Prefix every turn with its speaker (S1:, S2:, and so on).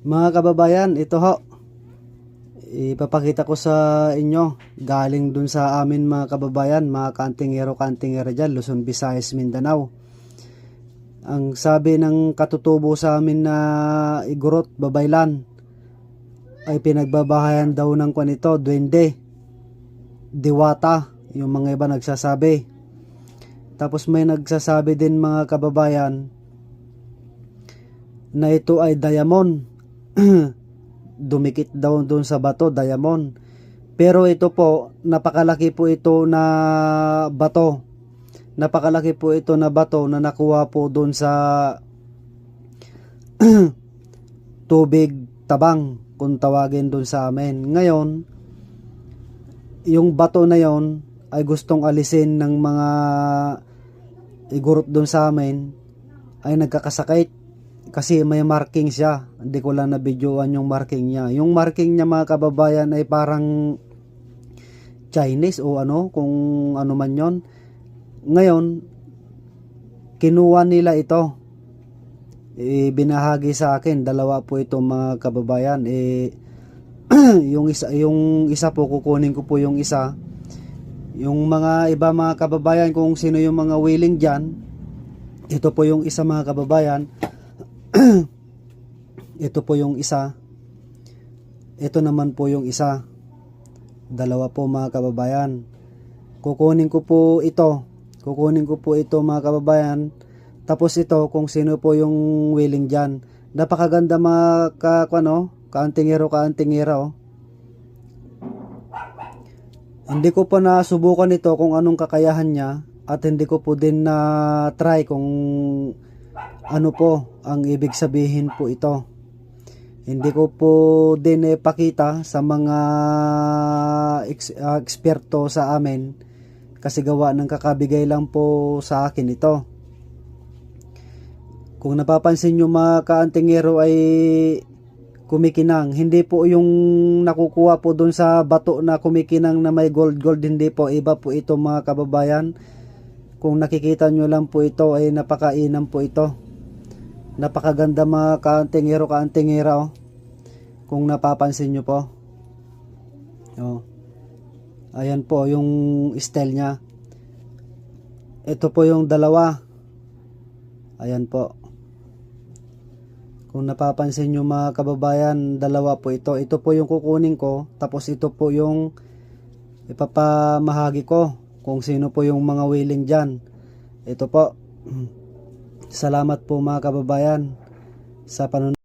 S1: Mga kababayan, ito ho. Ipapakita ko sa inyo. Galing dun sa amin mga kababayan, mga kantingero dyan, Luzon, Visayas, Mindanao. Ang sabi ng katutubo sa amin na Igorot, Babaylan, ay pinagbabahayan daw ng kwanito, duwende, diwata, yung mga iba nagsasabi. Tapos may nagsasabi din mga kababayan na ito ay diamond. Dumikit daw doon sa bato, diamond. Pero ito po, napakalaki po ito na bato. Napakalaki po ito na bato na nakuha po doon sa tubig tabang, kung tawagin doon sa amin. Ngayon, yung bato na yon ay gustong alisin ng mga igurot doon sa amin, ay nagkakasakit. Kasi may marking siya. Hindi ko lang na-videoan yung marking niya. Yung marking niya mga kababayan ay parang Chinese o ano, kung ano man yon. Ngayon, kinuha nila ito. Binahagi sa akin. Dalawa po ito mga kababayan. Yung isa po, kukunin ko po yung isa. Yung mga iba mga kababayan, kung sino yung mga willing dyan, ito po yung isa mga kababayan. Ito po yung isa. Ito naman po yung isa. Dalawa po mga kababayan. Kukunin ko po ito. Kukunin ko po ito mga kababayan. Tapos ito kung sino po yung willing dyan. Napakaganda mga kaantingero. Hindi ko pa nasubukan ito kung anong kakayahan niya. At hindi ko po din na try kung ano po ang ibig sabihin po ito. Hindi ko po din pakita sa mga eksperto sa amin kasi gawa ng kakabigay lang po sa akin ito. Kung napapansin nyo mga kaantingero ay kumikinang, hindi po yung nakukuha po dun sa bato na kumikinang na may gold, hindi po, iba po ito mga kababayan. Kung nakikita nyo lang po ito ay napakainam po ito. Napakaganda mga kaantingera oh. Kung napapansin nyo po oh. Ayan po yung style nya. Ito po yung dalawa. Ayan po. Kung napapansin nyo mga kababayan, dalawa po ito. Ito po yung kukunin ko. Tapos ito po yung ipapamahagi ko kung sino po yung mga willing dyan. Ito po. Salamat po mga kababayan sa panonood.